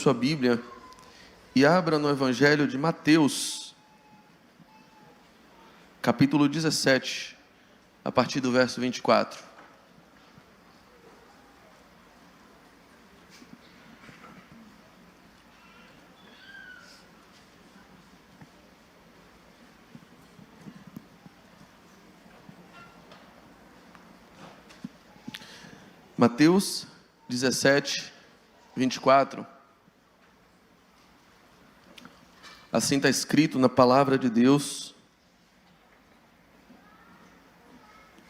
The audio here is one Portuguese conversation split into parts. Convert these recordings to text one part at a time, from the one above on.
sua Bíblia e abra no Evangelho de Mateus, capítulo 17, a partir do verso 24. Mateus 17, 24. Assim está escrito na palavra de Deus,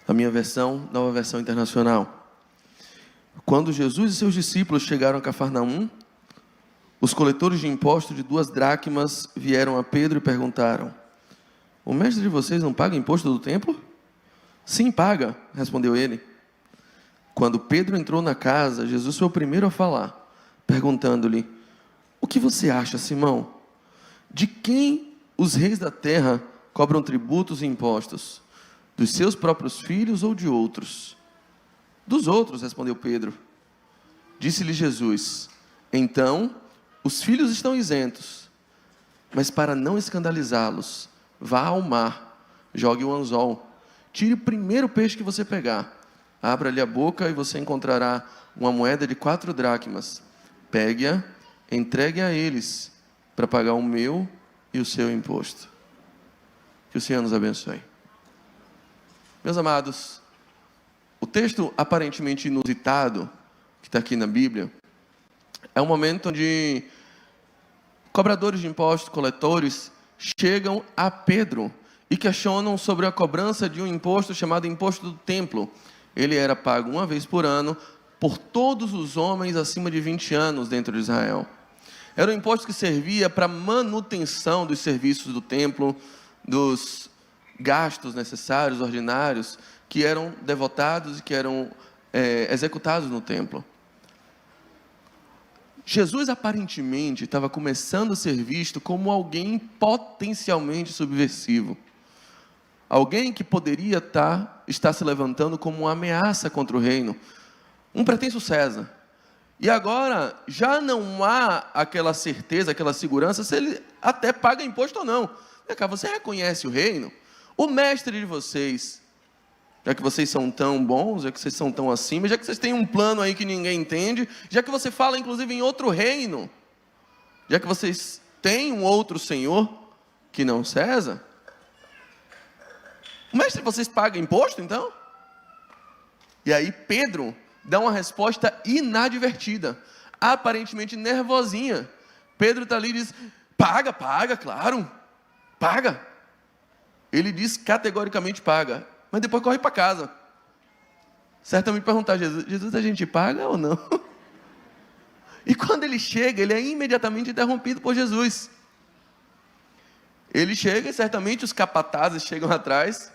a minha versão, nova versão internacional. Quando Jesus e seus discípulos chegaram a Cafarnaum, os coletores de imposto de 2 dracmas vieram a Pedro e perguntaram: o mestre de vocês não paga imposto do templo? Sim, paga, respondeu ele. Quando Pedro entrou na casa, Jesus foi o primeiro a falar, perguntando-lhe: o que você acha, Simão? De quem os reis da terra cobram tributos e impostos? Dos seus próprios filhos ou de outros? Dos outros, respondeu Pedro. Disse-lhe Jesus: então, os filhos estão isentos, mas para não escandalizá-los, vá ao mar, jogue o anzol, tire o primeiro peixe que você pegar. Abra-lhe a boca e você encontrará uma moeda de 4 dracmas. Pegue-a, entregue a eles, para pagar o meu e o seu imposto. Que o Senhor nos abençoe. Meus amados, o texto aparentemente inusitado, que está aqui na Bíblia, é um momento onde cobradores de impostos, coletores, chegam a Pedro e questionam sobre a cobrança de um imposto chamado imposto do templo. Ele era pago uma vez por ano por todos os homens acima de 20 anos dentro de Israel. Era um imposto que servia para manutenção dos serviços do templo, dos gastos necessários, ordinários, que eram devotados e que eram executados no templo. Jesus aparentemente estava começando a ser visto como alguém potencialmente subversivo. Alguém que poderia estar se levantando como uma ameaça contra o reino. Um pretenso César. E agora já não há aquela certeza, aquela segurança, se ele até paga imposto ou não. Vem cá, você reconhece o reino? O mestre de vocês, já que vocês são tão bons, já que vocês são tão acima, já que vocês têm um plano aí que ninguém entende, já que você fala inclusive em outro reino, já que vocês têm um outro senhor que não César, o mestre de vocês paga imposto então? E aí Pedro dá uma resposta inadvertida, aparentemente nervosinha. Pedro está ali e diz: paga, claro, paga. Ele diz categoricamente paga, mas depois corre para casa. Certamente perguntar: Jesus, a gente paga ou não? E quando ele chega, ele é imediatamente interrompido por Jesus. Ele chega e certamente os capatazes chegam atrás,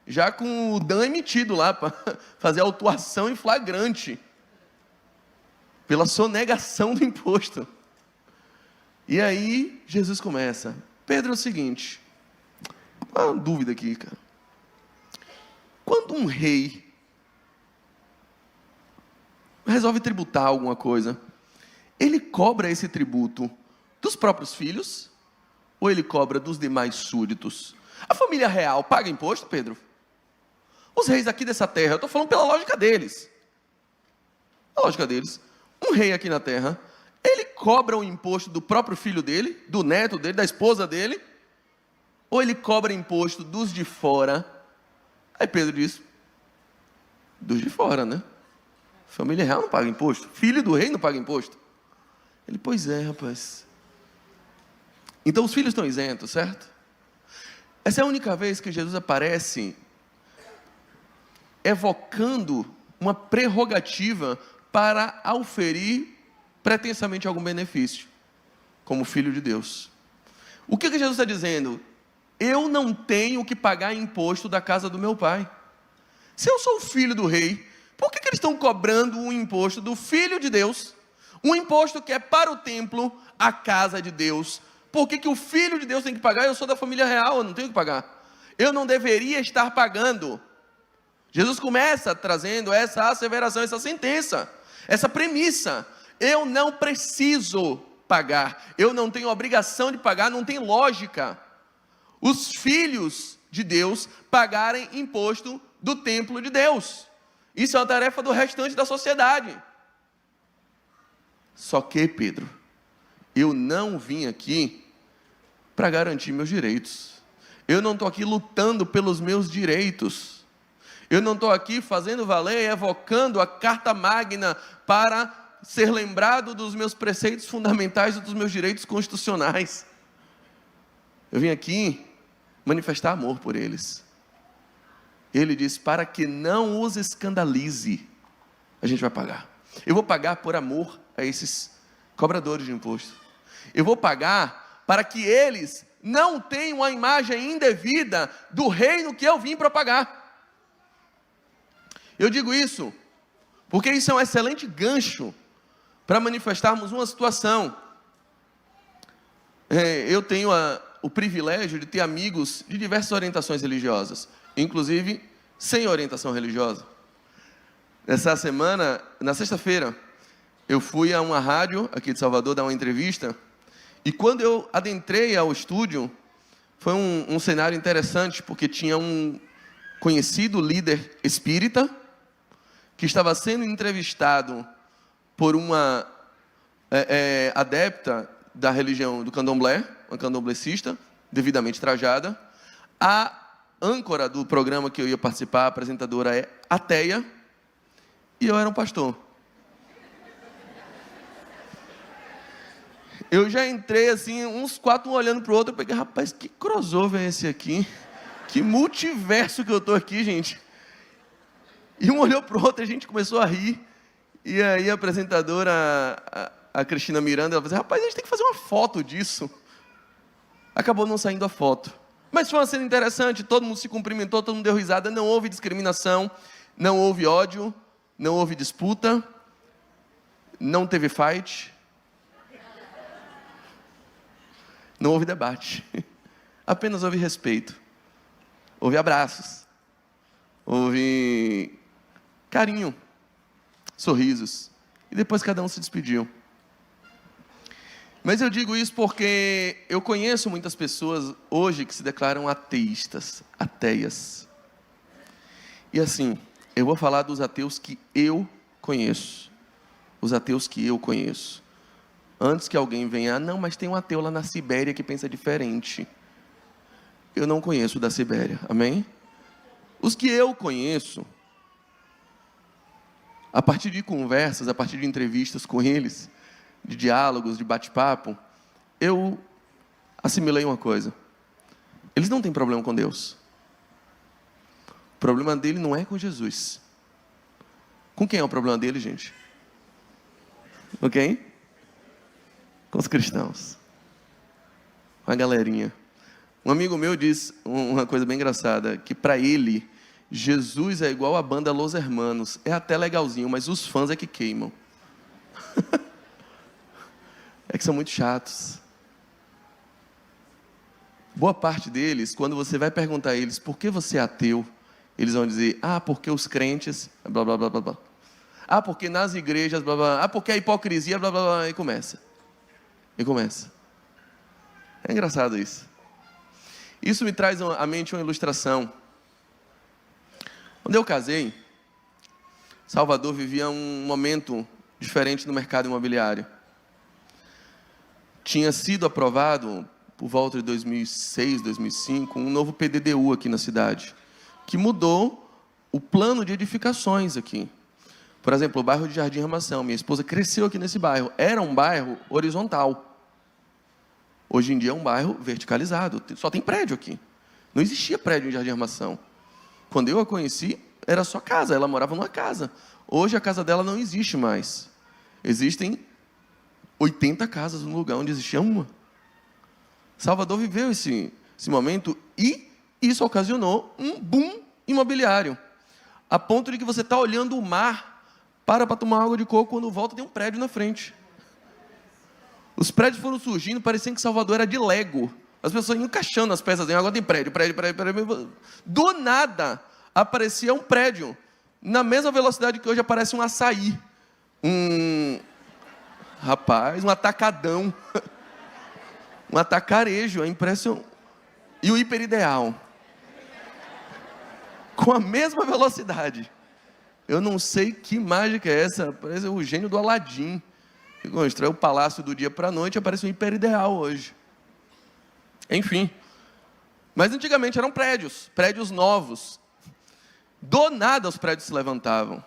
já com o DAN emitido lá, para fazer autuação em flagrante, pela sonegação do imposto. E aí, Jesus começa: Pedro, é o seguinte, uma dúvida aqui, cara. Quando um rei resolve tributar alguma coisa, ele cobra esse tributo dos próprios filhos, ou ele cobra dos demais súditos? A família real paga imposto, Pedro? Os reis aqui dessa terra, eu estou falando pela lógica deles. A lógica deles. Um rei aqui na terra, ele cobra o imposto do próprio filho dele, do neto dele, da esposa dele, ou ele cobra imposto dos de fora? Aí Pedro diz: dos de fora, né? Família real não paga imposto. Filho do rei não paga imposto. Ele: pois é, rapaz. Então os filhos estão isentos, certo? Essa é a única vez que Jesus aparece evocando uma prerrogativa para auferir pretensamente algum benefício, como filho de Deus. O que Jesus está dizendo? Eu não tenho que pagar imposto da casa do meu pai. Se eu sou filho do rei, por que eles estão cobrando um imposto do filho de Deus? Um imposto que é para o templo, a casa de Deus. Por que o filho de Deus tem que pagar? Eu sou da família real, eu não tenho que pagar. Eu não deveria estar pagando. Jesus começa trazendo essa asseveração, essa sentença, essa premissa: eu não preciso pagar. Eu não tenho obrigação de pagar, não tem lógica os filhos de Deus pagarem imposto do templo de Deus. Isso é uma tarefa do restante da sociedade. Só que, Pedro, eu não vim aqui para garantir meus direitos. Eu não estou aqui lutando pelos meus direitos. Eu não estou aqui fazendo valer, evocando a carta magna para ser lembrado dos meus preceitos fundamentais e dos meus direitos constitucionais. Eu vim aqui manifestar amor por eles. Ele diz, para que não os escandalize, a gente vai pagar. Eu vou pagar por amor a esses cobradores de imposto. Eu vou pagar para que eles não tenham a imagem indevida do reino que eu vim propagar. Eu digo isso porque isso é um excelente gancho para manifestarmos uma situação. Eu tenho o privilégio de ter amigos de diversas orientações religiosas, inclusive sem orientação religiosa. Essa semana, na sexta-feira, eu fui a uma rádio aqui de Salvador dar uma entrevista, e quando eu adentrei ao estúdio, foi um cenário interessante, porque tinha um conhecido líder espírita, que estava sendo entrevistado por uma adepta da religião do candomblé, uma candomblecista, devidamente trajada. A âncora do programa que eu ia participar, a apresentadora, é ateia, e eu era um pastor. Eu já entrei assim, uns 4 um olhando para o outro, eu peguei, rapaz, que crossover é esse aqui? Que multiverso que eu estou aqui, gente. E um olhou para o outro, a gente começou a rir, e aí a apresentadora, a Cristina Miranda, ela falou assim, rapaz, a gente tem que fazer uma foto disso. Acabou não saindo a foto. Mas foi uma cena interessante, todo mundo se cumprimentou, todo mundo deu risada, não houve discriminação, não houve ódio, não houve disputa, não teve fight, não houve debate, apenas houve respeito, houve abraços, houve carinho, sorrisos, e depois cada um se despediu. Mas eu digo isso porque eu conheço muitas pessoas hoje que se declaram ateístas, ateias. E assim, eu vou falar dos ateus que eu conheço. Os ateus que eu conheço. Antes que alguém venha, não, mas tem um ateu lá na Sibéria que pensa diferente. Eu não conheço o da Sibéria, amém? Os que eu conheço, a partir de conversas, a partir de entrevistas com eles, de diálogos, de bate-papo, eu assimilei uma coisa. Eles não têm problema com Deus. O problema dele não é com Jesus. Com quem é o problema dele, gente? Com quem? Com os cristãos. Com a galerinha. Um amigo meu disse uma coisa bem engraçada, que para ele, Jesus é igual a banda Los Hermanos. É até legalzinho, mas os fãs é que queimam. É que são muito chatos. Boa parte deles, quando você vai perguntar a eles, por que você é ateu? Eles vão dizer, porque os crentes, blá, blá, blá, blá, blá. Porque nas igrejas, blá, blá, blá. Porque a hipocrisia, blá, blá, blá, e começa. É engraçado isso. Isso me traz à mente uma ilustração. Quando eu casei, Salvador vivia um momento diferente no mercado imobiliário. Tinha sido aprovado, por volta de 2006, 2005, um novo PDDU aqui na cidade, que mudou o plano de edificações aqui. Por exemplo, o bairro de Jardim Ramação. Minha esposa cresceu aqui nesse bairro. Era um bairro horizontal. Hoje em dia é um bairro verticalizado. Só tem prédio aqui. Não existia prédio em Jardim Ramação. Quando eu a conheci, era só casa. Ela morava numa casa. Hoje a casa dela não existe mais. Existem 80 casas no lugar onde existia uma. Salvador viveu esse momento e isso ocasionou um boom imobiliário. A ponto de que você está olhando o mar, para tomar água de coco, quando volta tem um prédio na frente. Os prédios foram surgindo, parecendo que Salvador era de Lego. As pessoas iam encaixando as peças, agora tem prédio. Do nada, aparecia um prédio, na mesma velocidade que hoje aparece um açaí. Rapaz, um atacadão. Um atacarejo, é impressionante. E o hiperideal. Com a mesma velocidade. Eu não sei que mágica é essa. Parece o gênio do Aladim. Que constrói o palácio do dia para a noite, aparece um hiperideal hoje. Enfim. Mas antigamente eram prédios novos. Do nada os prédios se levantavam.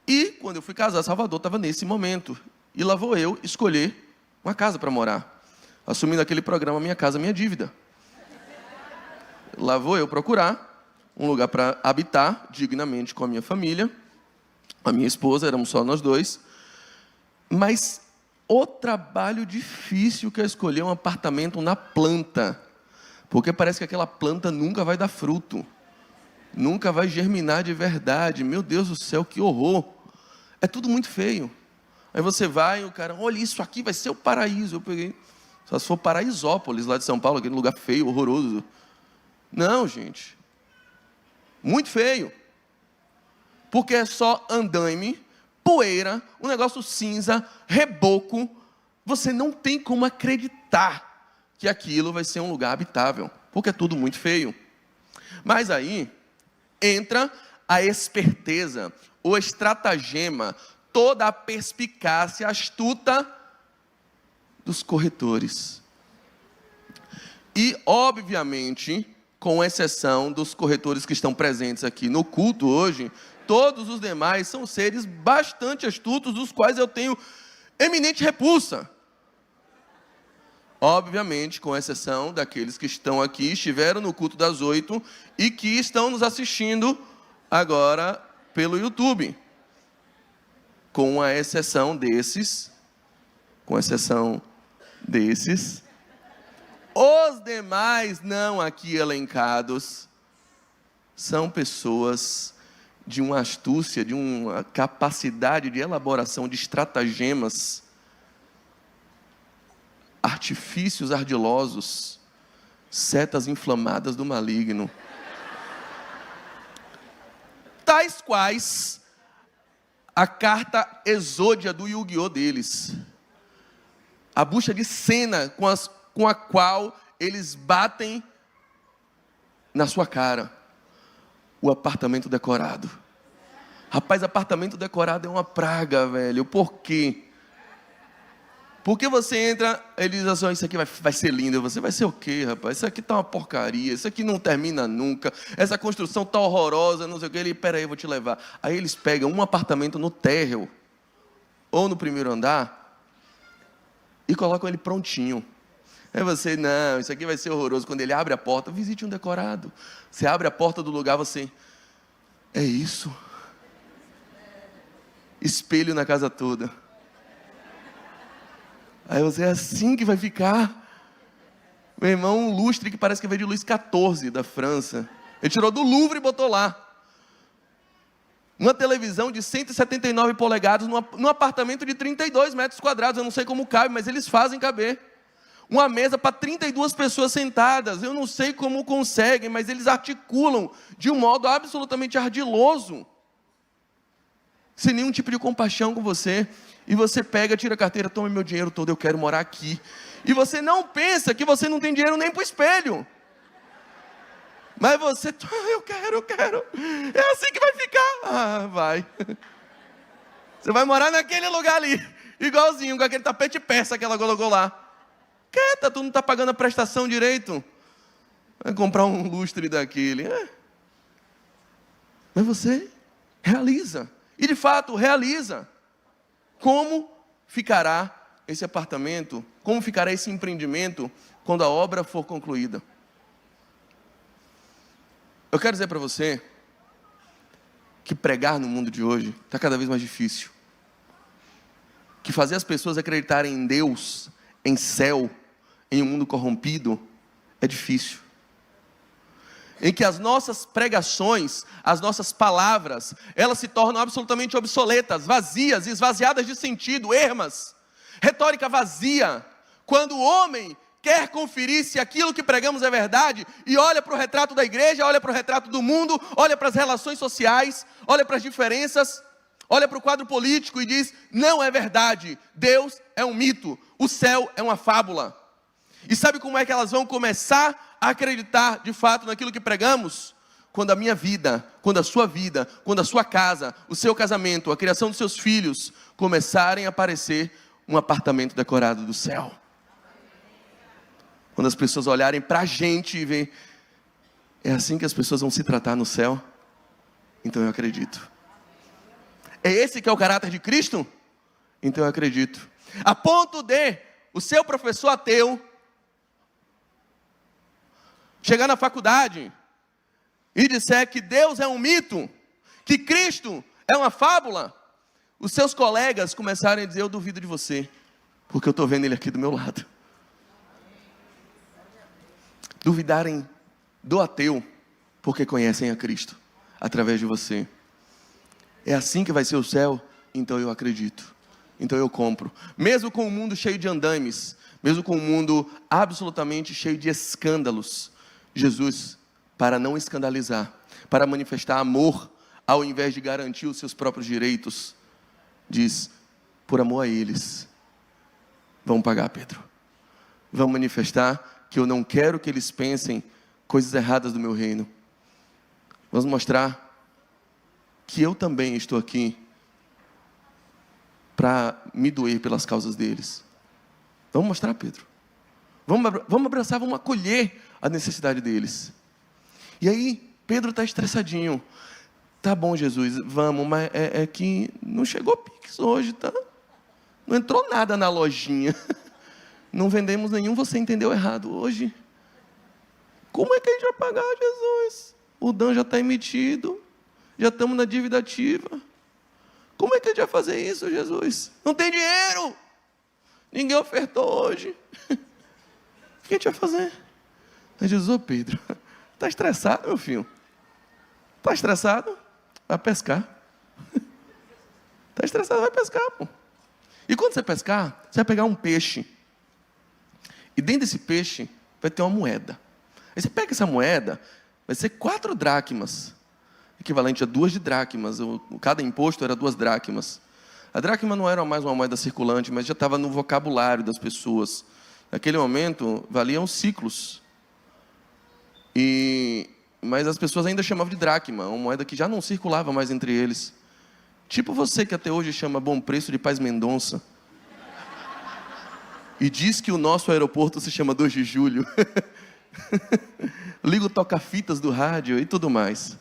E quando eu fui casar, Salvador estava nesse momento. E lá vou eu escolher uma casa para morar. Assumindo aquele programa Minha Casa Minha Dívida. Lá vou eu procurar um lugar para habitar dignamente com a minha família. A minha esposa, éramos só nós dois. Mas o trabalho difícil que é escolher um apartamento na planta. Porque parece que aquela planta nunca vai dar fruto. Nunca vai germinar de verdade. Meu Deus do céu, que horror. É tudo muito feio. Aí você vai e o cara, olha, isso aqui vai ser o paraíso. Eu peguei, só se for Paraisópolis, lá de São Paulo, aquele lugar feio, horroroso. Não, gente. Muito feio. Porque é só andaime, poeira, um negócio cinza, reboco. Você não tem como acreditar que aquilo vai ser um lugar habitável. Porque é tudo muito feio. Mas aí entra a esperteza, o estratagema, toda a perspicácia astuta dos corretores. E, obviamente, com exceção dos corretores que estão presentes aqui no culto hoje, todos os demais são seres bastante astutos, dos quais eu tenho eminente repulsa. Obviamente, com exceção daqueles que estão aqui, estiveram no culto das 8 e que estão nos assistindo agora pelo YouTube. Com exceção desses, os demais não aqui elencados são pessoas de uma astúcia, de uma capacidade de elaboração de estratagemas, artifícios ardilosos, setas inflamadas do maligno, tais quais a carta exódia do Yu-Gi-Oh! Deles. A bucha de cena com a qual eles batem na sua cara. O apartamento decorado. Rapaz, apartamento decorado é uma praga, velho. Por quê? Porque você entra, ele diz assim, isso aqui vai ser lindo. Você vai ser o quê, rapaz? Isso aqui tá uma porcaria, isso aqui não termina nunca, essa construção tá horrorosa, não sei o quê. Ele, peraí, eu vou te levar. Aí eles pegam um apartamento no térreo, ou no primeiro andar, e colocam ele prontinho. Aí você, não, isso aqui vai ser horroroso. Quando ele abre a porta, visite um decorado. Você abre a porta do lugar, você, é isso? Espelho na casa toda. Aí você, é assim que vai ficar? Meu irmão, um lustre que parece que veio de Luís XIV, da França. Ele tirou do Louvre e botou lá. Uma televisão de 179 polegadas num apartamento de 32 metros quadrados. Eu não sei como cabe, mas eles fazem caber. Uma mesa para 32 pessoas sentadas. Eu não sei como conseguem, mas eles articulam de um modo absolutamente ardiloso. Sem nenhum tipo de compaixão com você. E você pega, tira a carteira, toma meu dinheiro todo, eu quero morar aqui. E você não pensa que você não tem dinheiro nem para o espelho. Mas você, eu quero. É assim que vai ficar. Ah, vai. Você vai morar naquele lugar ali. Igualzinho, com aquele tapete persa que ela colocou lá. Quieta, tu não está pagando a prestação direito. Vai comprar um lustre daquele. Mas você realiza. E de fato, realiza. Como ficará esse apartamento? Como ficará esse empreendimento quando a obra for concluída? Eu quero dizer para você que pregar no mundo de hoje está cada vez mais difícil. Que fazer as pessoas acreditarem em Deus, em céu, em um mundo corrompido, é difícil. Em que as nossas pregações, as nossas palavras, elas se tornam absolutamente obsoletas, vazias, esvaziadas de sentido, ermas, retórica vazia. Quando o homem quer conferir se aquilo que pregamos é verdade, e olha para o retrato da igreja, olha para o retrato do mundo, olha para as relações sociais, olha para as diferenças, olha para o quadro político e diz: não é verdade, Deus é um mito, o céu é uma fábula. E sabe como é que elas vão começar a acreditar de fato naquilo que pregamos? Quando a minha vida, quando a sua vida, quando a sua casa, o seu casamento, a criação dos seus filhos começarem a aparecer um apartamento decorado do céu. Quando as pessoas olharem para a gente e verem: é assim que as pessoas vão se tratar no céu? Então eu acredito. É esse que é o caráter de Cristo? Então eu acredito. A ponto de o seu professor ateu chegar na faculdade e disser que Deus é um mito, que Cristo é uma fábula, os seus colegas começarem a dizer: eu duvido de você, porque eu estou vendo ele aqui do meu lado. Duvidarem do ateu, porque conhecem a Cristo, através de você. É assim que vai ser o céu? Então eu acredito, então eu compro. Mesmo com o mundo cheio de andames, mesmo com o mundo absolutamente cheio de escândalos, Jesus, para não escandalizar, para manifestar amor, ao invés de garantir os seus próprios direitos, diz: por amor a eles, vão pagar, Pedro. Vão manifestar que eu não quero que eles pensem coisas erradas do meu reino. Vamos mostrar que eu também estou aqui para me doer pelas causas deles. Vamos mostrar, Pedro. Vamos abraçar, vamos acolher a necessidade deles. E aí, Pedro está estressadinho. Tá bom, Jesus, vamos, mas é que não chegou Pix hoje, tá? Não entrou nada na lojinha. Não vendemos nenhum, você entendeu errado hoje. Como é que a gente vai pagar, Jesus? O Dan já está emitido, já estamos na dívida ativa. Como é que a gente vai fazer isso, Jesus? Não tem dinheiro, ninguém ofertou hoje. O que a gente vai fazer? Aí Jesus: ô Pedro, está estressado, meu filho? Está estressado? Vai pescar. Está estressado, vai pescar, pô. E quando você pescar, você vai pegar um peixe. E dentro desse peixe vai ter uma moeda. Aí você pega essa moeda, vai ser 4 dracmas, equivalente a 2 de dracmas. Cada imposto era 2 dracmas. A dracma não era mais uma moeda circulante, mas já estava no vocabulário das pessoas. Naquele momento, valiam ciclos. Mas as pessoas ainda chamavam de dracma, uma moeda que já não circulava mais entre eles. Tipo você que até hoje chama Bom Preço de Paz Mendonça. E diz que o nosso aeroporto se chama 2 de julho. Liga o toca-fitas do rádio e tudo mais.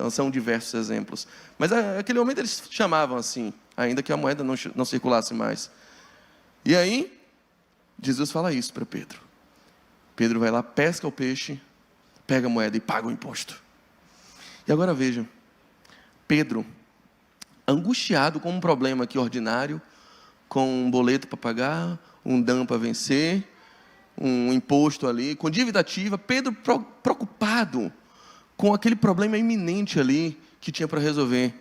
São diversos exemplos. Mas naquele momento eles chamavam assim, ainda que a moeda não circulasse mais. E aí, Jesus fala isso para Pedro. Pedro vai lá, pesca o peixe, pega a moeda e paga o imposto. E agora vejam, Pedro, angustiado com um problema aqui ordinário, com um boleto para pagar, um DAM para vencer, um imposto ali, com dívida ativa, Pedro preocupado com aquele problema iminente ali que tinha para resolver.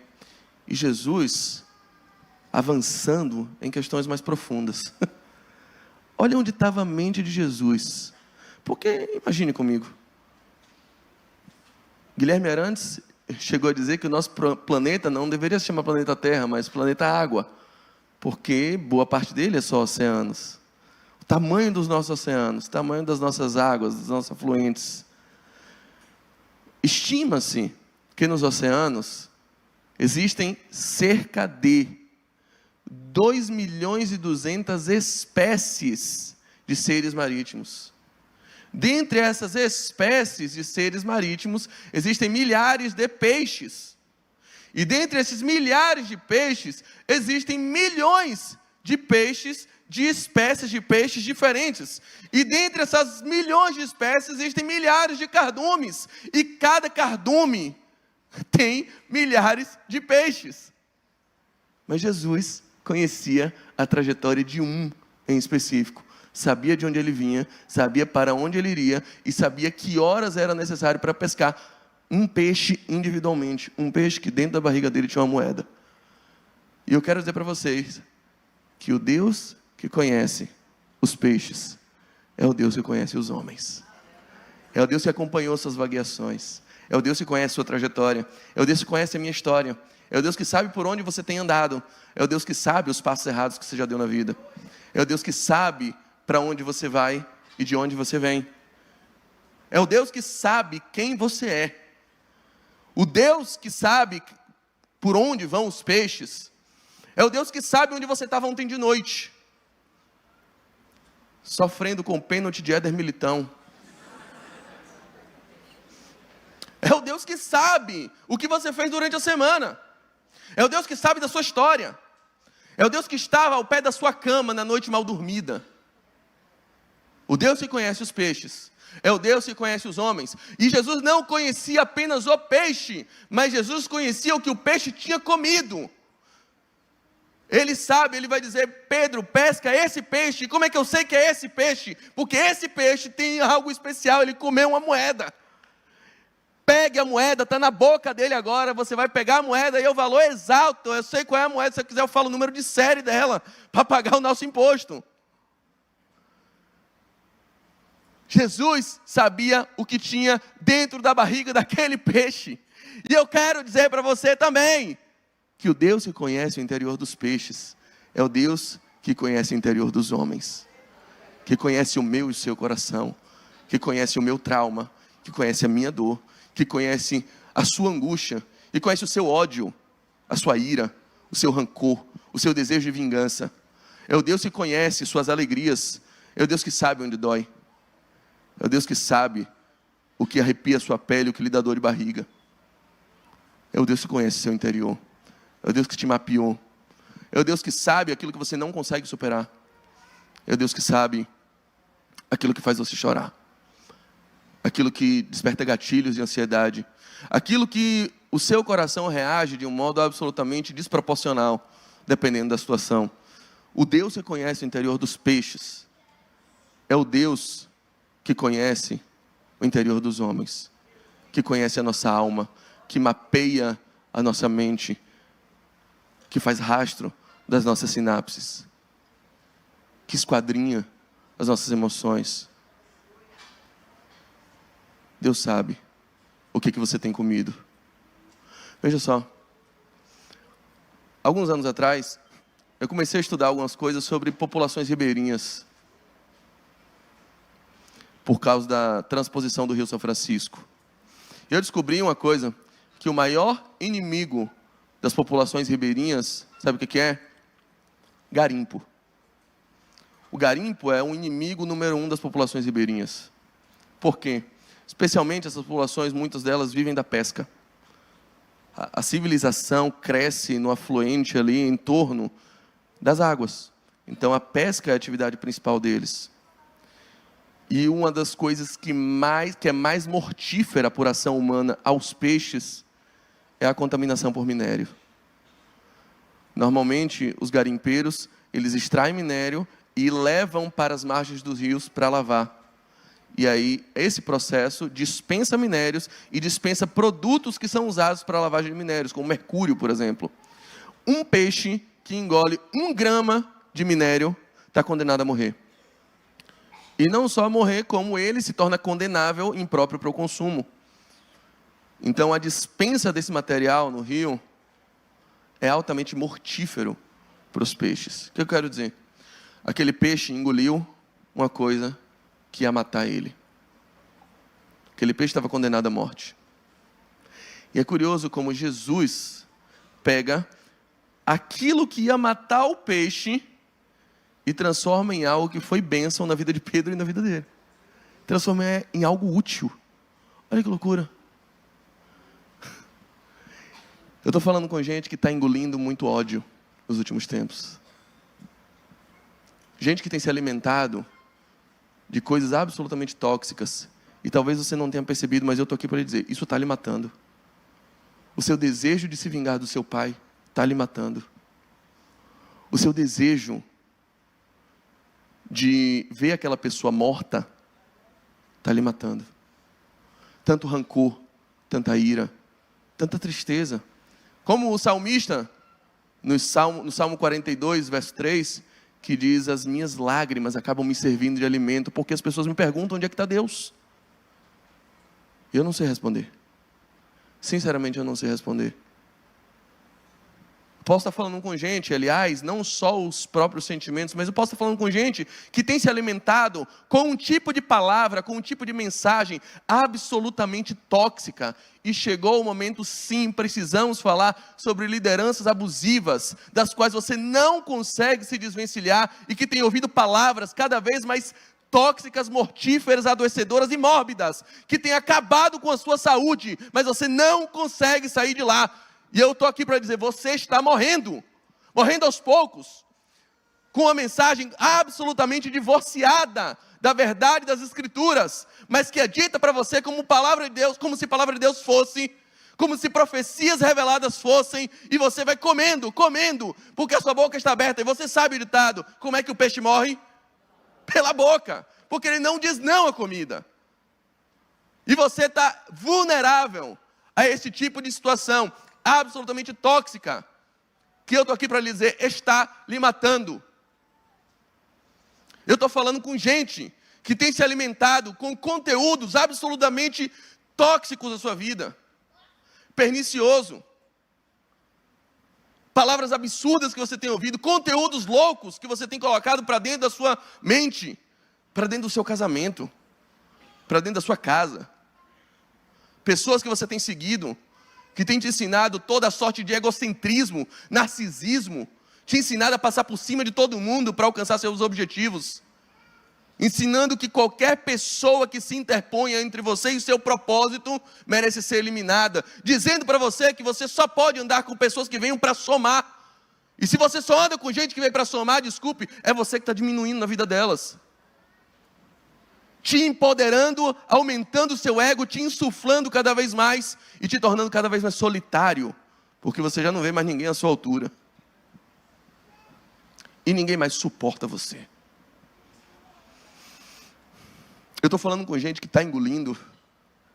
E Jesus avançando em questões mais profundas. Olha onde estava a mente de Jesus. Porque, imagine comigo, Guilherme Arantes chegou a dizer que o nosso planeta não deveria se chamar planeta Terra, mas planeta Água, porque boa parte dele é só oceanos. O tamanho dos nossos oceanos, o tamanho das nossas águas, dos nossos afluentes. Estima-se que nos oceanos existem cerca de 2.200.000 espécies de seres marítimos. Dentre essas espécies de seres marítimos, existem milhares de peixes. E dentre esses milhares de peixes, existem milhões de peixes, de espécies de peixes diferentes. E dentre essas milhões de espécies, existem milhares de cardumes. E cada cardume tem milhares de peixes. Mas Jesus conhecia a trajetória de um em específico. Sabia de onde ele vinha, sabia para onde ele iria e sabia que horas era necessário para pescar um peixe individualmente. Um peixe que dentro da barriga dele tinha uma moeda. E eu quero dizer para vocês que o Deus que conhece os peixes é o Deus que conhece os homens. É o Deus que acompanhou suas vagueações. É o Deus que conhece sua trajetória. É o Deus que conhece a minha história. É o Deus que sabe por onde você tem andado. É o Deus que sabe os passos errados que você já deu na vida. É o Deus que sabe para onde você vai e de onde você vem. É o Deus que sabe quem você é. O Deus que sabe por onde vão os peixes. É o Deus que sabe onde você estava ontem de noite, sofrendo com o pênalti de Éder Militão. É o Deus que sabe o que você fez durante a semana. É o Deus que sabe da sua história. É o Deus que estava ao pé da sua cama na noite mal dormida. O Deus que conhece os peixes. É o Deus que conhece os homens. E Jesus não conhecia apenas o peixe, mas Jesus conhecia o que o peixe tinha comido. Ele sabe, ele vai dizer: Pedro, pesca esse peixe. E como é que eu sei que é esse peixe? Porque esse peixe tem algo especial, ele comeu uma moeda. Pegue a moeda, está na boca dele agora, você vai pegar a moeda e o valor exato. Eu sei qual é a moeda, se você quiser eu falo o número de série dela, para pagar o nosso imposto. Jesus sabia o que tinha dentro da barriga daquele peixe. E eu quero dizer para você também, que o Deus que conhece o interior dos peixes, é o Deus que conhece o interior dos homens. Que conhece o meu e o seu coração. Que conhece o meu trauma. Que conhece a minha dor. Que conhece a sua angústia. E conhece o seu ódio, a sua ira, o seu rancor, o seu desejo de vingança. É o Deus que conhece suas alegrias. É o Deus que sabe onde dói. É o Deus que sabe o que arrepia a sua pele, o que lhe dá dor de barriga. É o Deus que conhece o seu interior. É o Deus que te mapeou. É o Deus que sabe aquilo que você não consegue superar. É o Deus que sabe aquilo que faz você chorar. Aquilo que desperta gatilhos de ansiedade. Aquilo que o seu coração reage de um modo absolutamente desproporcional, dependendo da situação. O Deus que conhece o interior dos peixes é o Deus que conhece o interior dos homens, que conhece a nossa alma, que mapeia a nossa mente, que faz rastro das nossas sinapses, que esquadrinha as nossas emoções. Deus sabe o que você tem comido. Veja só, alguns anos atrás, eu comecei a estudar algumas coisas sobre populações ribeirinhas, por causa da transposição do Rio São Francisco. E eu descobri uma coisa, que o maior inimigo das populações ribeirinhas, sabe o que é? Garimpo. O garimpo é o inimigo número 1 das populações ribeirinhas. Por quê? Especialmente essas populações, muitas delas vivem da pesca. A civilização cresce no afluente ali, em torno das águas. Então a pesca é a atividade principal deles. E uma das coisas que é mais mortífera por ação humana aos peixes é a contaminação por minério. Normalmente, os garimpeiros, eles extraem minério e levam para as margens dos rios para lavar. E aí, esse processo dispensa minérios e dispensa produtos que são usados para a lavagem de minérios, como mercúrio, por exemplo. Um peixe que engole 1 grama de minério está condenado a morrer. E não só morrer, como ele se torna condenável, impróprio para o consumo. Então, a dispensa desse material no rio é altamente mortífero para os peixes. O que eu quero dizer? Aquele peixe engoliu uma coisa que ia matar ele. Aquele peixe estava condenado à morte. E é curioso como Jesus pega aquilo que ia matar o peixe e transforma em algo que foi bênção na vida de Pedro e na vida dele. Transforma em algo útil. Olha que loucura. Eu estou falando com gente que está engolindo muito ódio nos últimos tempos. Gente que tem se alimentado de coisas absolutamente tóxicas. E talvez você não tenha percebido, mas eu estou aqui para lhe dizer, isso está lhe matando. O seu desejo de se vingar do seu pai está lhe matando. O seu desejo de ver aquela pessoa morta está lhe matando. Tanto rancor, tanta ira, tanta tristeza. Como o salmista, no Salmo 42, verso 3, que diz: as minhas lágrimas acabam me servindo de alimento, porque as pessoas me perguntam onde é que está Deus. Eu não sei responder. Sinceramente, eu não sei responder. posso estar falando com gente, aliás, não só os próprios sentimentos, mas eu posso estar falando com gente que tem se alimentado com um tipo de palavra, com um tipo de mensagem absolutamente tóxica. E chegou o momento, sim, precisamos falar sobre lideranças abusivas, das quais você não consegue se desvencilhar e que tem ouvido palavras cada vez mais tóxicas, mortíferas, adoecedoras e mórbidas, que tem acabado com a sua saúde, mas você não consegue sair de lá. E eu estou aqui para dizer, você está morrendo aos poucos, com uma mensagem absolutamente divorciada da verdade das Escrituras, mas que é dita para você como palavra de Deus, como se palavra de Deus fosse, como se profecias reveladas fossem, e você vai comendo, porque a sua boca está aberta, e você sabe o ditado, como é que o peixe morre? Pela boca, porque ele não diz não à comida, e você está vulnerável a esse tipo de situação, absolutamente tóxica, que eu estou aqui para lhe dizer, está lhe matando. Eu estou falando com gente que tem se alimentado com conteúdos absolutamente tóxicos da sua vida, pernicioso, palavras absurdas que você tem ouvido, conteúdos loucos que você tem colocado para dentro da sua mente, para dentro do seu casamento, para dentro da sua casa, pessoas que você tem seguido, que tem te ensinado toda a sorte de egocentrismo, narcisismo, te ensinado a passar por cima de todo mundo para alcançar seus objetivos, ensinando que qualquer pessoa que se interponha entre você e o seu propósito merece ser eliminada, dizendo para você que você só pode andar com pessoas que venham para somar, e se você só anda com gente que vem para somar, desculpe, é você que está diminuindo na vida delas, te empoderando, aumentando o seu ego, te insuflando cada vez mais e te tornando cada vez mais solitário, porque você já não vê mais ninguém à sua altura e ninguém mais suporta você. Eu estou falando com gente que está engolindo,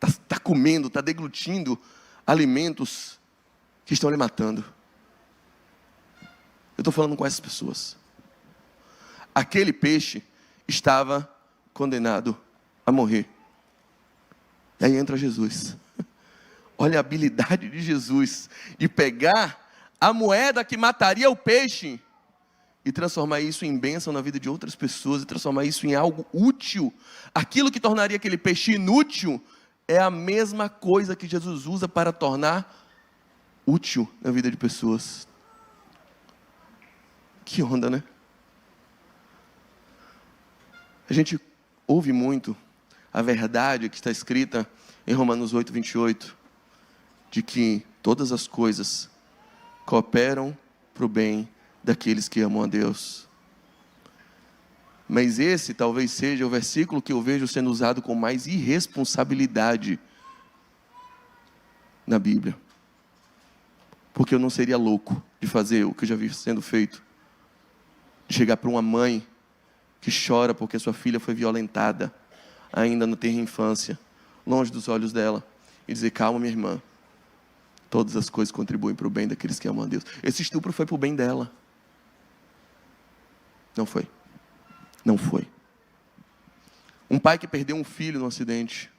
está comendo, está deglutindo alimentos que estão lhe matando. Eu estou falando com essas pessoas. Aquele peixe estava condenado a morrer. E aí entra Jesus. Olha a habilidade de Jesus de pegar a moeda que mataria o peixe e transformar isso em bênção na vida de outras pessoas, e transformar isso em algo útil. Aquilo que tornaria aquele peixe inútil é a mesma coisa que Jesus usa para tornar útil na vida de pessoas. Que onda, né? A gente ouve muito a verdade que está escrita em Romanos 8, 28, de que todas as coisas cooperam para o bem daqueles que amam a Deus. Mas esse talvez seja o versículo que eu vejo sendo usado com mais irresponsabilidade na Bíblia. Porque eu não seria louco de fazer o que eu já vi sendo feito. De chegar para uma mãe que chora porque sua filha foi violentada, ainda na tenra infância, longe dos olhos dela, e dizer, calma minha irmã, todas as coisas contribuem para o bem daqueles que amam a Deus. Esse estupro foi para o bem dela. Não foi. Não foi. Um pai que perdeu um filho no acidente,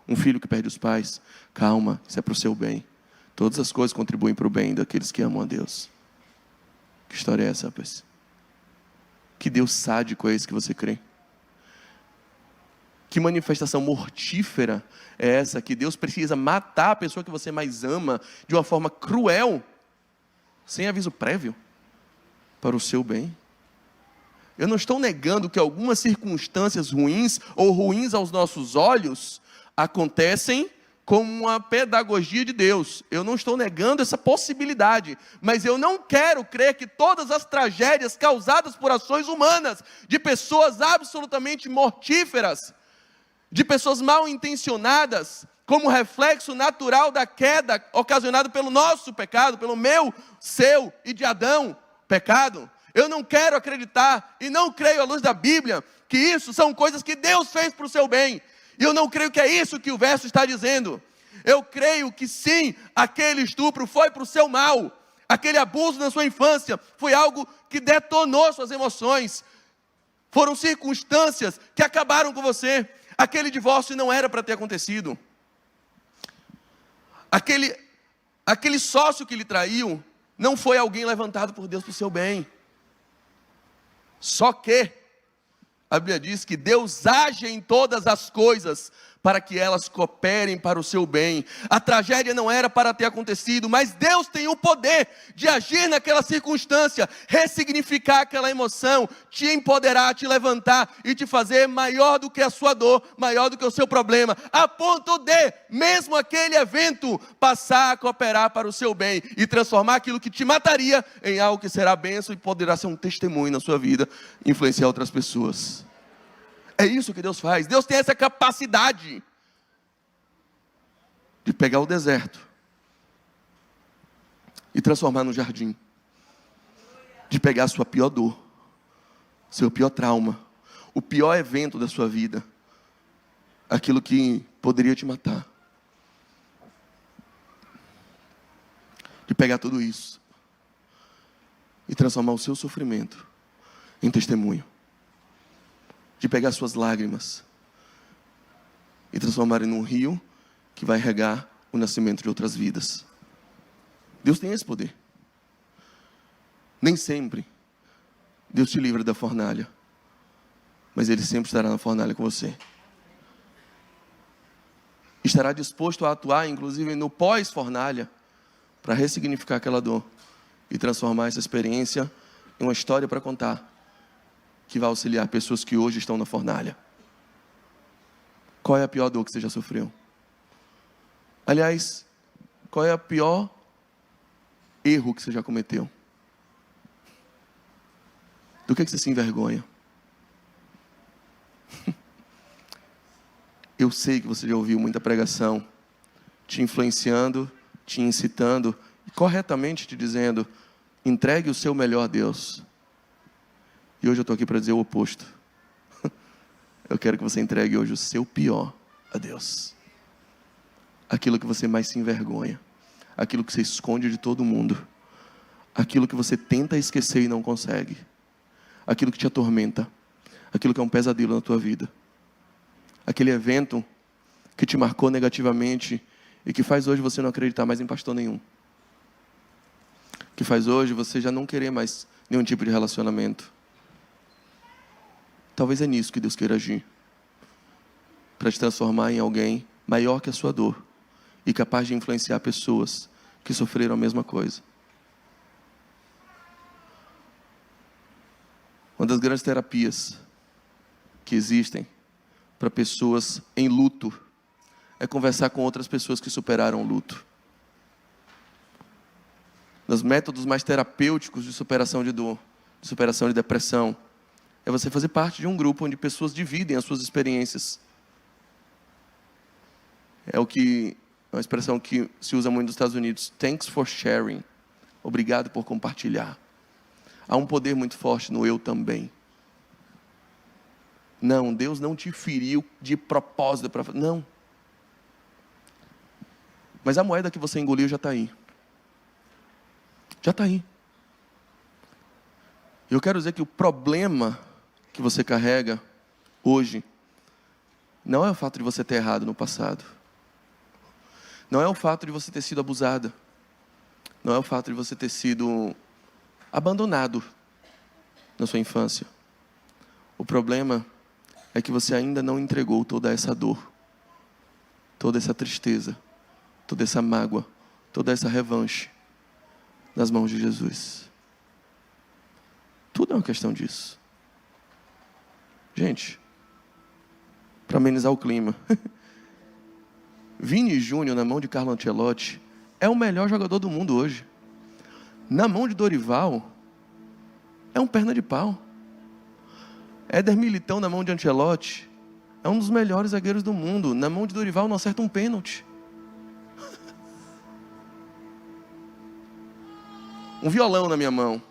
um filho que perde os pais, calma, isso é para o seu bem. Todas as coisas contribuem para o bem daqueles que amam a Deus. Que história é essa, rapaz? Que Deus sádico é esse que você crê? Que manifestação mortífera é essa? Que Deus precisa matar a pessoa que você mais ama de uma forma cruel, sem aviso prévio, para o seu bem? Eu não estou negando que algumas circunstâncias ruins, ou ruins aos nossos olhos, acontecem como uma pedagogia de Deus. Eu não estou negando essa possibilidade, mas eu não quero crer que todas as tragédias causadas por ações humanas, de pessoas absolutamente mortíferas, de pessoas mal intencionadas, como reflexo natural da queda ocasionada pelo nosso pecado, pelo meu, seu e de Adão pecado. Eu não quero acreditar e não creio à luz da Bíblia que isso são coisas que Deus fez para o seu bem. E eu não creio que é isso que o verso está dizendo. Eu creio que sim, aquele estupro foi para o seu mal. Aquele abuso na sua infância foi algo que detonou suas emoções. Foram circunstâncias que acabaram com você. Aquele divórcio não era para ter acontecido. Aquele sócio que lhe traiu não foi alguém levantado por Deus para o seu bem. Só que a Bíblia diz que Deus age em todas as coisas para que elas cooperem para o seu bem. A tragédia não era para ter acontecido, mas Deus tem o poder de agir naquela circunstância, ressignificar aquela emoção, te empoderar, te levantar e te fazer maior do que a sua dor, maior do que o seu problema, a ponto de, mesmo aquele evento, passar a cooperar para o seu bem e transformar aquilo que te mataria em algo que será bênção e poderá ser um testemunho na sua vida, influenciar outras pessoas. É isso que Deus faz. Deus tem essa capacidade de pegar o deserto e transformar no jardim. De pegar a sua pior dor, seu pior trauma, o pior evento da sua vida, aquilo que poderia te matar. De pegar tudo isso e transformar o seu sofrimento em testemunho. De pegar suas lágrimas e transformarem num rio que vai regar o nascimento de outras vidas. Deus tem esse poder. Nem sempre Deus te livra da fornalha, mas Ele sempre estará na fornalha com você. Estará disposto a atuar, inclusive, no pós-fornalha, para ressignificar aquela dor e transformar essa experiência em uma história para contar, que vai auxiliar pessoas que hoje estão na fornalha. Qual é a pior dor que você já sofreu? Aliás, qual é o pior erro que você já cometeu? Do que você se envergonha? Eu sei que você já ouviu muita pregação, te influenciando, te incitando, e corretamente te dizendo, entregue o seu melhor a Deus. E hoje eu estou aqui para dizer o oposto. Eu quero que você entregue hoje o seu pior a Deus. Aquilo que você mais se envergonha. Aquilo que você esconde de todo mundo. Aquilo que você tenta esquecer e não consegue. Aquilo que te atormenta. Aquilo que é um pesadelo na tua vida. Aquele evento que te marcou negativamente e que faz hoje você não acreditar mais em pastor nenhum. Que faz hoje você já não querer mais nenhum tipo de relacionamento. Talvez é nisso que Deus queira agir. Para te transformar em alguém maior que a sua dor. E capaz de influenciar pessoas que sofreram a mesma coisa. Uma das grandes terapias que existem para pessoas em luto é conversar com outras pessoas que superaram o luto. Nos métodos mais terapêuticos de superação de dor, de superação de depressão, é você fazer parte de um grupo onde pessoas dividem as suas experiências. É uma expressão que se usa muito nos Estados Unidos. Thanks for sharing. Obrigado por compartilhar. Há um poder muito forte no eu também. Não, Deus não te feriu de propósito para... Não. Mas a moeda que você engoliu já está aí. Já está aí. Eu quero dizer que o problema que você carrega hoje não é o fato de você ter errado no passado. Não é o fato de você ter sido abusada. Não é o fato de você ter sido abandonado na sua infância. O problema é que você ainda não entregou toda essa dor, toda essa tristeza, toda essa mágoa, toda essa revanche nas mãos de Jesus. Tudo é uma questão disso. Gente, para amenizar o clima, Vini Júnior na mão de Carlo Ancelotti é o melhor jogador do mundo hoje. Na mão de Dorival, é um perna de pau. Éder Militão na mão de Ancelotti é um dos melhores zagueiros do mundo. Na mão de Dorival não acerta um pênalti. Um violão na minha mão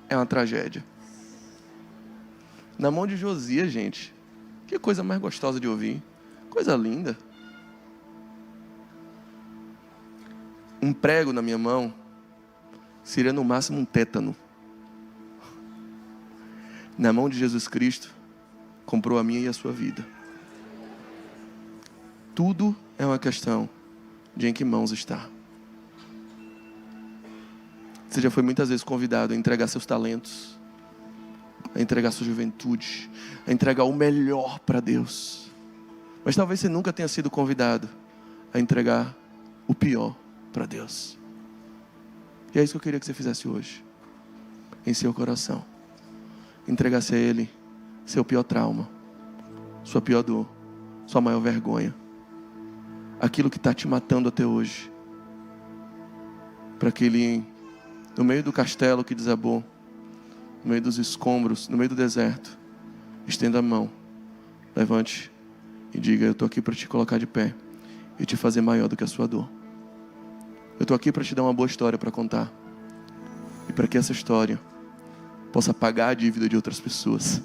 é uma tragédia. Na mão de Josias, gente, que coisa mais gostosa de ouvir. Coisa linda. Um prego na minha mão seria no máximo um tétano. Na mão de Jesus Cristo, comprou a minha e a sua vida. Tudo é uma questão de em que mãos está. Você já foi muitas vezes convidado a entregar seus talentos, a entregar sua juventude, a entregar o melhor para Deus. Mas talvez você nunca tenha sido convidado a entregar o pior para Deus. E é isso que eu queria que você fizesse hoje. Em seu coração. Entregasse a Ele seu pior trauma, sua pior dor, sua maior vergonha. Aquilo que está te matando até hoje. Para que Ele, no meio do castelo que desabou, no meio dos escombros, no meio do deserto, estenda a mão, levante e diga: eu estou aqui para te colocar de pé e te fazer maior do que a sua dor. Eu estou aqui para te dar uma boa história para contar. E para que essa história possa pagar a dívida de outras pessoas,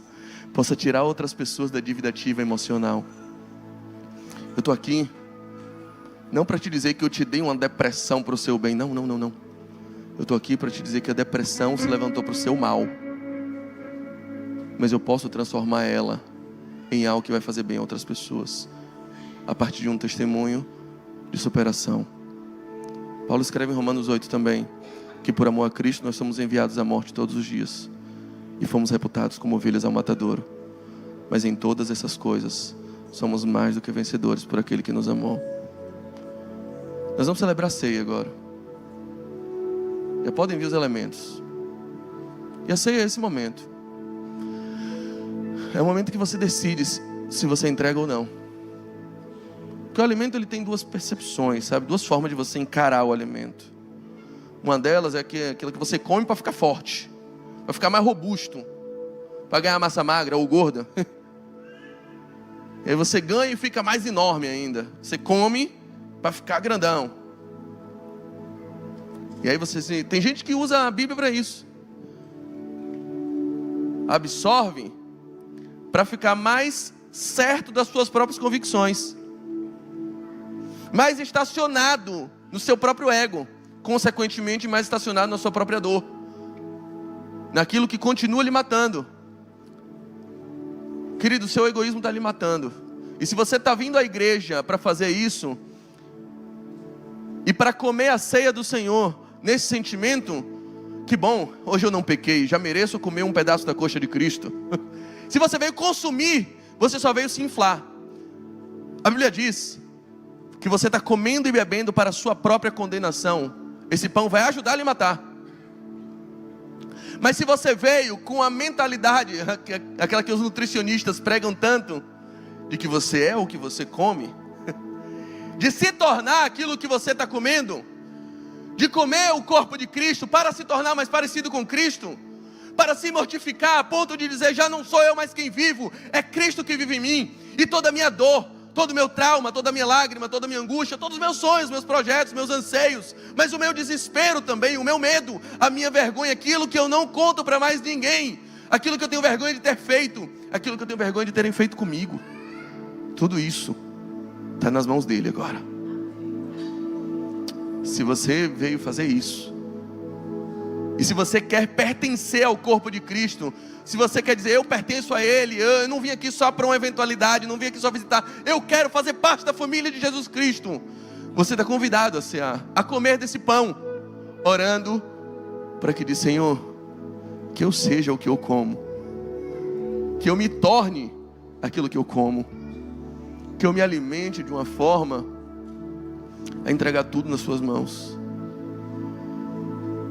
possa tirar outras pessoas da dívida ativa emocional. Eu estou aqui não para te dizer que eu te dei uma depressão para o seu bem. Não. Eu estou aqui para te dizer que a depressão se levantou para o seu mal. Mas eu posso transformar ela em algo que vai fazer bem a outras pessoas, a partir de um testemunho de superação. Paulo escreve em Romanos 8 também, que por amor a Cristo nós somos enviados à morte todos os dias, e fomos reputados como ovelhas ao matadouro. Mas em todas essas coisas, somos mais do que vencedores por aquele que nos amou. Nós vamos celebrar a ceia agora. Já podem vir os elementos. E a ceia é esse momento. É o momento que você decide se você entrega ou não. Porque o alimento ele tem duas percepções, sabe? Duas formas de você encarar o alimento. Uma delas é aquilo que você come para ficar forte, para ficar mais robusto, para ganhar massa magra ou gorda. E aí você ganha e fica mais enorme ainda. Você come para ficar grandão. E aí você... Tem gente que usa a Bíblia para isso. Absorve para ficar mais certo das suas próprias convicções, mais estacionado no seu próprio ego, consequentemente mais estacionado na sua própria dor, naquilo que continua lhe matando. Querido, o seu egoísmo está lhe matando. E se você está vindo à igreja para fazer isso, e para comer a ceia do Senhor, nesse sentimento, que bom, hoje eu não pequei, já mereço comer um pedaço da coxa de Cristo. Se você veio consumir, você só veio se inflar. A Bíblia diz que você está comendo e bebendo para a sua própria condenação. Esse pão vai ajudar a lhe matar. Mas se você veio com a mentalidade, aquela que os nutricionistas pregam tanto, de que você é o que você come, de se tornar aquilo que você está comendo, de comer o corpo de Cristo para se tornar mais parecido com Cristo, para se mortificar a ponto de dizer: já não sou eu mais quem vivo, é Cristo que vive em mim, e toda a minha dor, todo o meu trauma, toda a minha lágrima, toda a minha angústia, todos os meus sonhos, meus projetos, meus anseios, mas o meu desespero também, o meu medo, a minha vergonha, aquilo que eu não conto para mais ninguém, aquilo que eu tenho vergonha de ter feito, aquilo que eu tenho vergonha de terem feito comigo, tudo isso está nas mãos dele agora. Se você veio fazer isso, e se você quer pertencer ao corpo de Cristo, se você quer dizer: eu pertenço a Ele, eu não vim aqui só para uma eventualidade, não vim aqui só visitar, eu quero fazer parte da família de Jesus Cristo, você está convidado a comer desse pão, orando para que diz: Senhor, que eu seja o que eu como, que eu me torne aquilo que eu como, que eu me alimente de uma forma a entregar tudo nas suas mãos.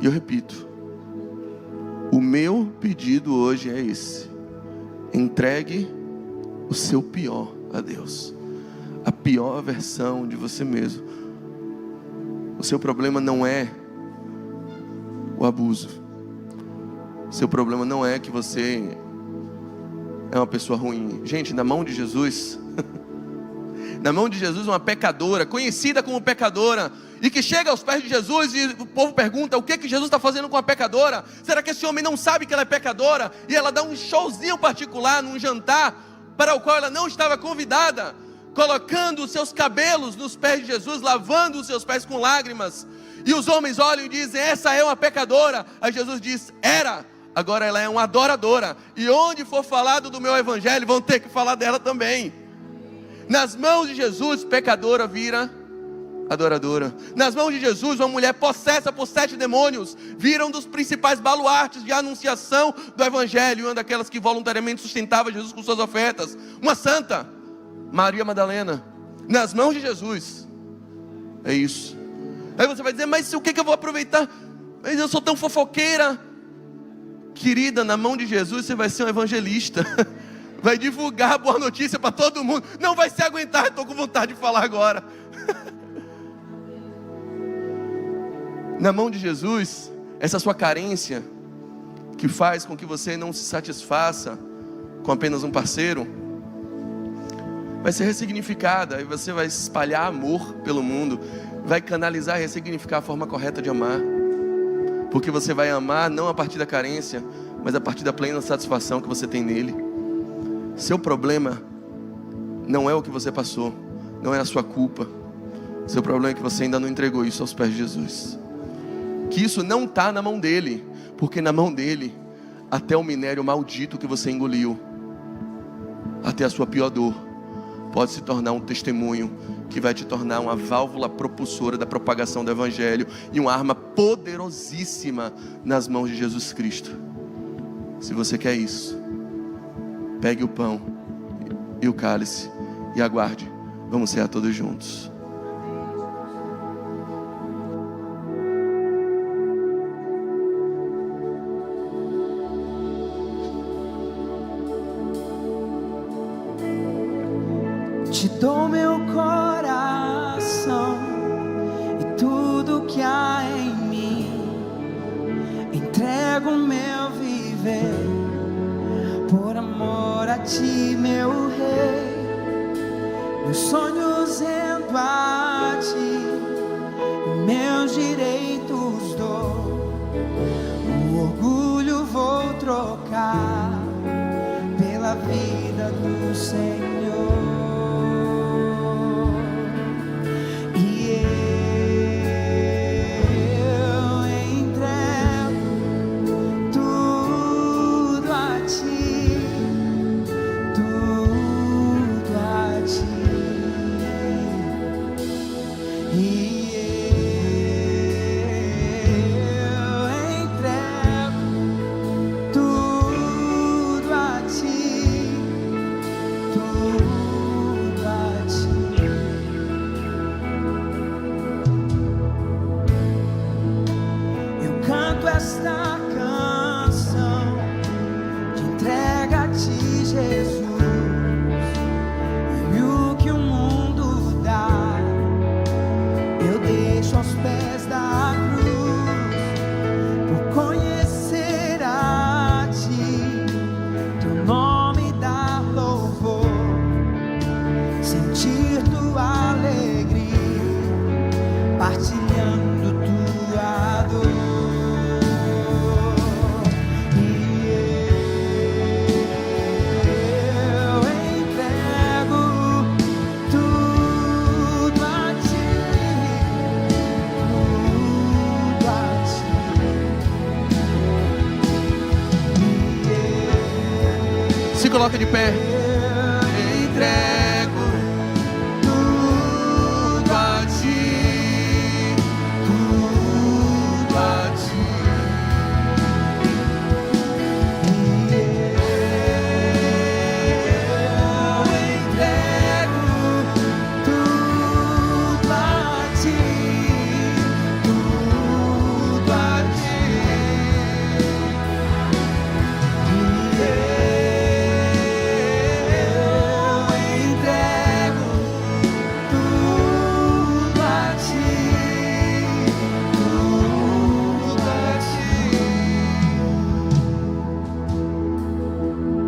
E eu repito, o meu pedido hoje é esse: entregue o seu pior a Deus, a pior versão de você mesmo. O seu problema não é o abuso, o seu problema não é que você é uma pessoa ruim. Gente, na mão de Jesus, na mão de Jesus, uma pecadora, conhecida como pecadora, e que chega aos pés de Jesus, e o povo pergunta: o que Jesus está fazendo com a pecadora? Será que esse homem não sabe que ela é pecadora? E ela dá um showzinho particular, num jantar, para o qual ela não estava convidada, colocando os seus cabelos nos pés de Jesus, lavando os seus pés com lágrimas, e os homens olham e dizem: essa é uma pecadora. Aí Jesus diz: era, agora ela é uma adoradora, e onde for falado do meu evangelho, vão ter que falar dela também. Nas mãos de Jesus, pecadora vira adoradora. Nas mãos de Jesus, uma mulher possessa por 7 demônios vira um dos principais baluartes de anunciação do Evangelho, uma daquelas que voluntariamente sustentava Jesus com suas ofertas. Uma santa, Maria Madalena, nas mãos de Jesus. É isso. Aí você vai dizer, mas o que eu vou aproveitar? Mas eu sou tão fofoqueira. Querida, na mão de Jesus você vai ser um evangelista. Vai divulgar a boa notícia para todo mundo. Não vai se aguentar, estou com vontade de falar agora. Na mão de Jesus, essa sua carência, que faz com que você não se satisfaça com apenas um parceiro, vai ser ressignificada. E você vai espalhar amor pelo mundo. Vai canalizar e ressignificar a forma correta de amar. Porque você vai amar não a partir da carência, mas a partir da plena satisfação que você tem nele. Seu problema não é o que você passou, não é a sua culpa. Seu problema é que você ainda não entregou isso aos pés de Jesus. Que isso não está na mão dele, porque na mão dele, até o minério maldito que você engoliu, até a sua pior dor, pode se tornar um testemunho que vai te tornar uma válvula propulsora da propagação do Evangelho e uma arma poderosíssima nas mãos de Jesus Cristo. Se você quer isso, pegue o pão e o cálice e aguarde. Vamos cear todos juntos. Te dou meu coração e tudo que há em mim. Entrego meu viver por amor a ti, meu rei. Meus sonhos rendo a ti, meus direitos dou. O orgulho vou trocar pela vida do Senhor. Esta canção de entrega a ti, Jesus, e o que o mundo dá, eu deixo aos pés da cruz, por conhecer a ti, teu nome dar louvor, sentir tua alegria, partilhando tua dor. Se coloca de pé. Entrega.